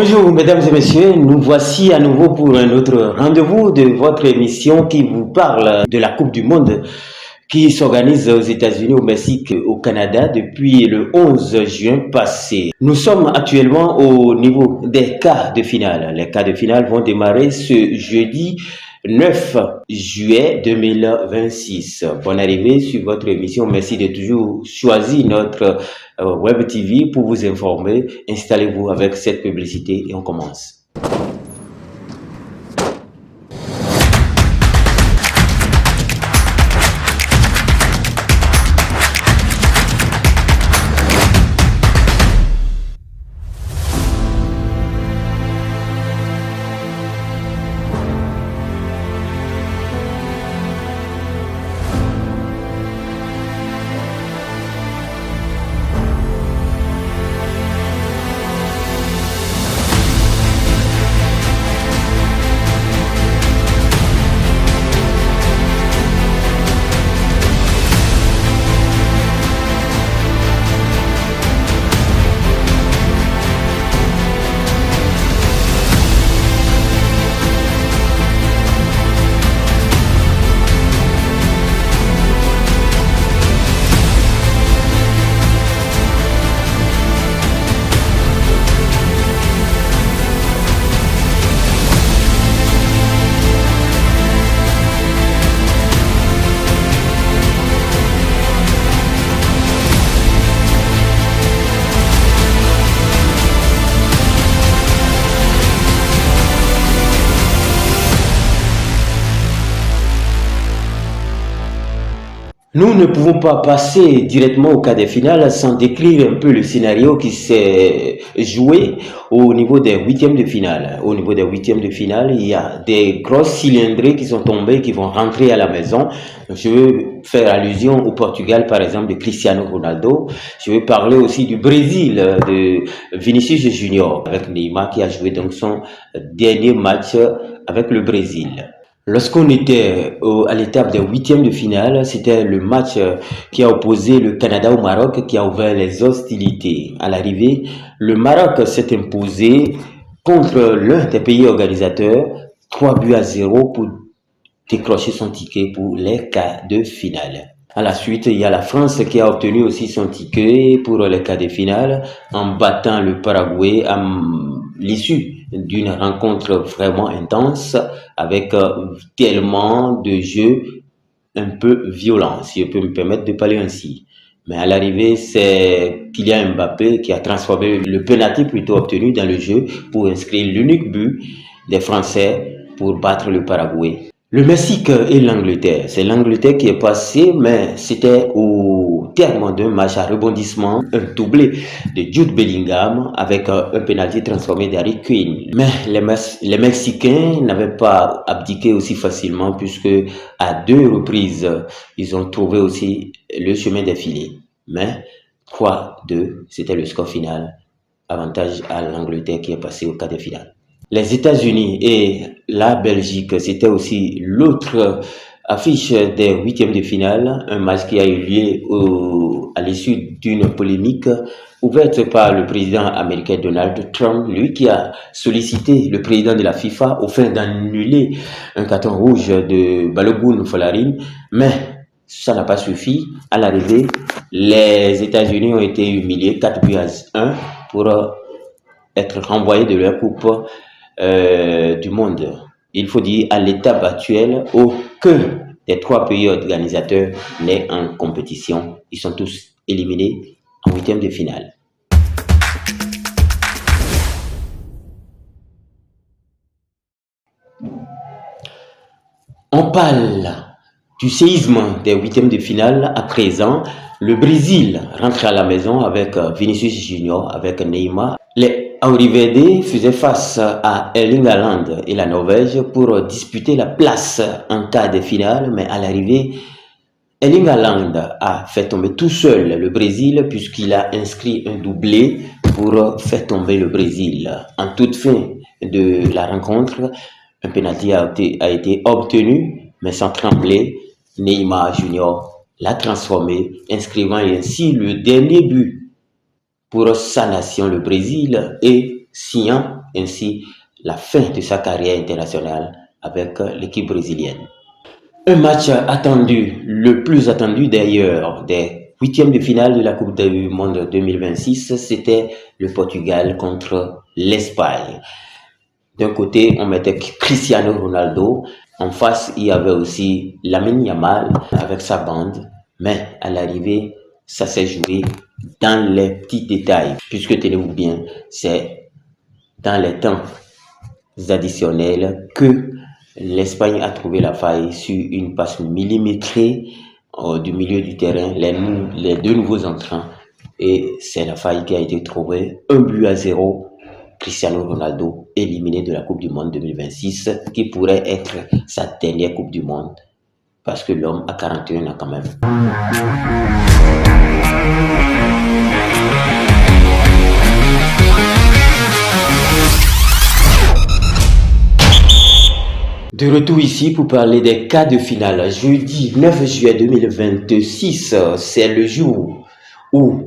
Bonjour mesdames et messieurs, nous voici à nouveau pour un autre rendez-vous de votre émission qui vous parle de la Coupe du Monde qui s'organise aux États-Unis, au Mexique, au Canada depuis le 11 juin passé. Nous sommes actuellement au niveau des quarts de finale. Les quarts de finale vont démarrer ce jeudi 9 juillet 2026. Bonne arrivée sur votre émission. Merci de toujours choisir notre Web TV pour vous informer. Installez-vous avec cette publicité et on commence. Nous ne pouvons pas passer directement au quart de finale sans décrire un peu le scénario qui s'est joué au niveau des huitièmes de finale. Au niveau des huitièmes de finale, il y a des grosses cylindrées qui sont tombées, qui vont rentrer à la maison. Je veux faire allusion au Portugal, par exemple, de Cristiano Ronaldo. Je veux parler aussi du Brésil, de Vinicius Junior, avec Neymar qui a joué donc son dernier match avec le Brésil. Lorsqu'on était à l'étape des huitièmes de finale, c'était le match qui a opposé le Canada au Maroc qui a ouvert les hostilités. À l'arrivée, le Maroc s'est imposé contre l'un des pays organisateurs, 3-0 pour décrocher son ticket pour les quarts de finale. À la suite, il y a la France qui a obtenu aussi son ticket pour les quarts de finale en battant le Paraguay à l'issue d'une rencontre vraiment intense avec tellement de jeux un peu violents, si je peux me permettre de parler ainsi. Mais à l'arrivée, c'est Kylian Mbappé qui a transformé le penalty plutôt obtenu dans le jeu pour inscrire l'unique but des Français pour battre le Paraguay. Le Mexique et l'Angleterre. C'est l'Angleterre qui est passée, mais c'était au terme d'un match à rebondissement, un doublé de Jude Bellingham avec un penalty transformé d'Harry Kane. Mais les Mexicains n'avaient pas abdiqué aussi facilement puisque à 2 reprises, ils ont trouvé aussi le chemin des filets. Mais 3-2, c'était le score final. Avantage à l'Angleterre qui est passée au quart de finale. Les États-Unis et la Belgique, c'était aussi l'autre affiche des huitièmes de finale, un match qui a eu lieu à l'issue d'une polémique ouverte par le président américain Donald Trump, lui qui a sollicité le président de la FIFA au fin d'annuler un carton rouge de Balogun Folarin, mais ça n'a pas suffi. À l'arrivée, les États-Unis ont été humiliés 4-1 pour être renvoyés de leur coupe du monde. Il faut dire à l'étape actuelle, aucun des 3 pays organisateurs n'est en compétition. Ils sont tous éliminés en huitième de finale. On parle du séisme des huitièmes de finale à présent. Le Brésil rentre à la maison avec Vinicius Junior, avec Neymar. Les Auriverde faisait face à Erling Haaland et la Norvège pour disputer la place en quart de finale, mais à l'arrivée, Erling Haaland a fait tomber tout seul le Brésil puisqu'il a inscrit un doublé pour faire tomber le Brésil. En toute fin de la rencontre, un penalty a été obtenu, mais sans trembler, Neymar Junior l'a transformé, inscrivant ainsi le dernier but pour sa nation, le Brésil, et signant ainsi la fin de sa carrière internationale avec l'équipe brésilienne. Un match attendu, le plus attendu d'ailleurs des huitièmes de finale de la Coupe du Monde 2026, c'était le Portugal contre l'Espagne. D'un côté, on mettait Cristiano Ronaldo. En face, il y avait aussi Lamine Yamal avec sa bande. Mais à l'arrivée, ça s'est joué dans les petits détails. Puisque tenez-vous bien, c'est dans les temps additionnels que l'Espagne a trouvé la faille sur une passe millimétrée du milieu du terrain, les deux nouveaux entrants. Et c'est la faille qui a été trouvée. 1-0. Cristiano Ronaldo éliminé de la Coupe du Monde 2026, qui pourrait être sa dernière Coupe du Monde, parce que l'homme a 41 ans quand même. De retour ici pour parler des quarts de finale. Jeudi 9 juillet 2026, c'est le jour où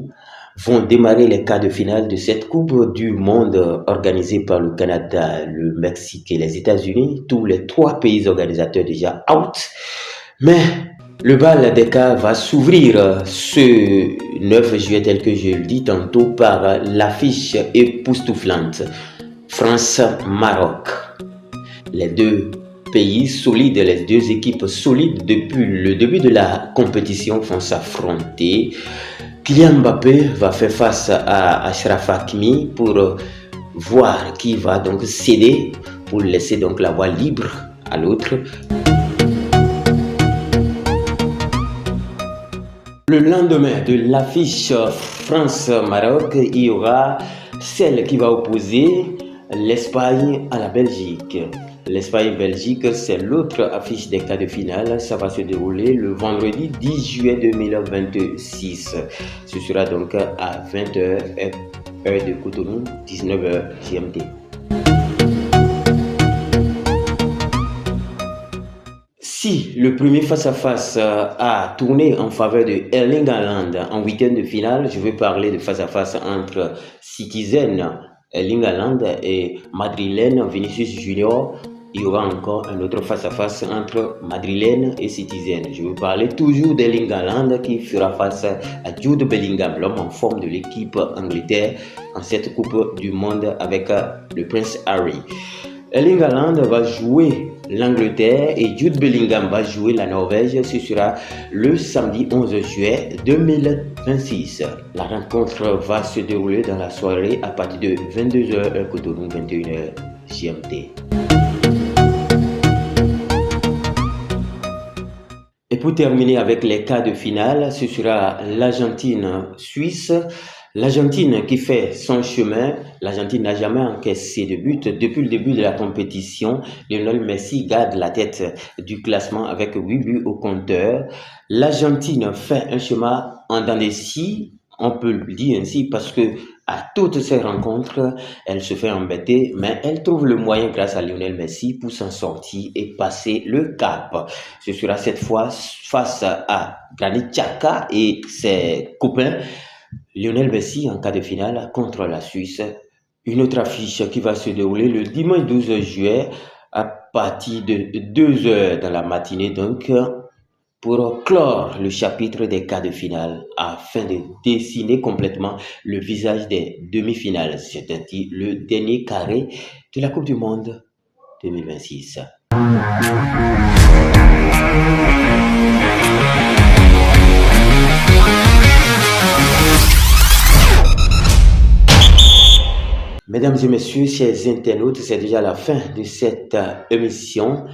vont démarrer les quarts de finale de cette Coupe du Monde organisée par le Canada, le Mexique et les États-Unis. Tous les trois pays organisateurs déjà out. Mais le bal des quarts va s'ouvrir ce 9 juillet, tel que je le dis tantôt, par l'affiche époustouflante France-Maroc. Les deux pays solides, les deux équipes solides depuis le début de la compétition vont s'affronter. Kylian Mbappé va faire face à Achraf Hakimi pour voir qui va donc céder pour laisser donc la voie libre à l'autre. Le lendemain de l'affiche France-Maroc, il y aura celle qui va opposer l'Espagne à la Belgique. L'Espagne-Belgique, c'est l'autre affiche des quarts de finale. Ça va se dérouler le vendredi 10 juillet 2026. Ce sera donc à 20h, heure de Cotonou, 19h GMT. Si le premier face-à-face a tourné en faveur de Erling Haaland en huitième de finale, je vais parler de face-à-face entre Citizen Erling Haaland et madrilène Vinicius Junior. Il y aura encore un autre face-à-face entre madrilène et Citizen. Je vais parler toujours d'Erling Haaland qui fera face à Jude Bellingham, l'homme en forme de l'équipe Angleterre en cette Coupe du Monde avec le prince Harry. Erling Haaland va jouer l'Angleterre et Jude Bellingham va jouer la Norvège. Ce sera le samedi 11 juillet 2026. La rencontre va se dérouler dans la soirée à partir de 22h Cotonou, 21h GMT. Et pour terminer avec les quarts de finale, ce sera l'Argentine-Suisse. L'Argentine qui fait son chemin, l'Argentine n'a jamais encaissé de but. Depuis le début de la compétition, Lionel Messi garde la tête du classement avec 8 buts au compteur. L'Argentine fait un chemin en dents de scie, on peut le dire ainsi, parce que à toutes ces rencontres, elle se fait embêter, mais elle trouve le moyen grâce à Lionel Messi pour s'en sortir et passer le cap. Ce sera cette fois face à Granit Xhaka et ses copains. Lionel Messi en quart de finale contre la Suisse. Une autre affiche qui va se dérouler le dimanche 12 juillet à partir de 2h dans la matinée, donc pour clore le chapitre des quarts de finale afin de dessiner complètement le visage des demi-finales, c'est-à-dire le dernier carré de la Coupe du Monde 2026. Mesdames et messieurs, chers internautes, c'est déjà la fin de cette émission.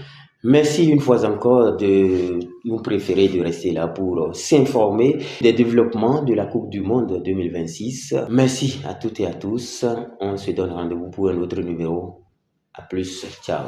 Merci une fois encore de nous préférer de rester là pour s'informer des développements de la Coupe du Monde 2026. Merci à toutes et à tous. On se donne rendez-vous pour un autre numéro. À plus. Ciao.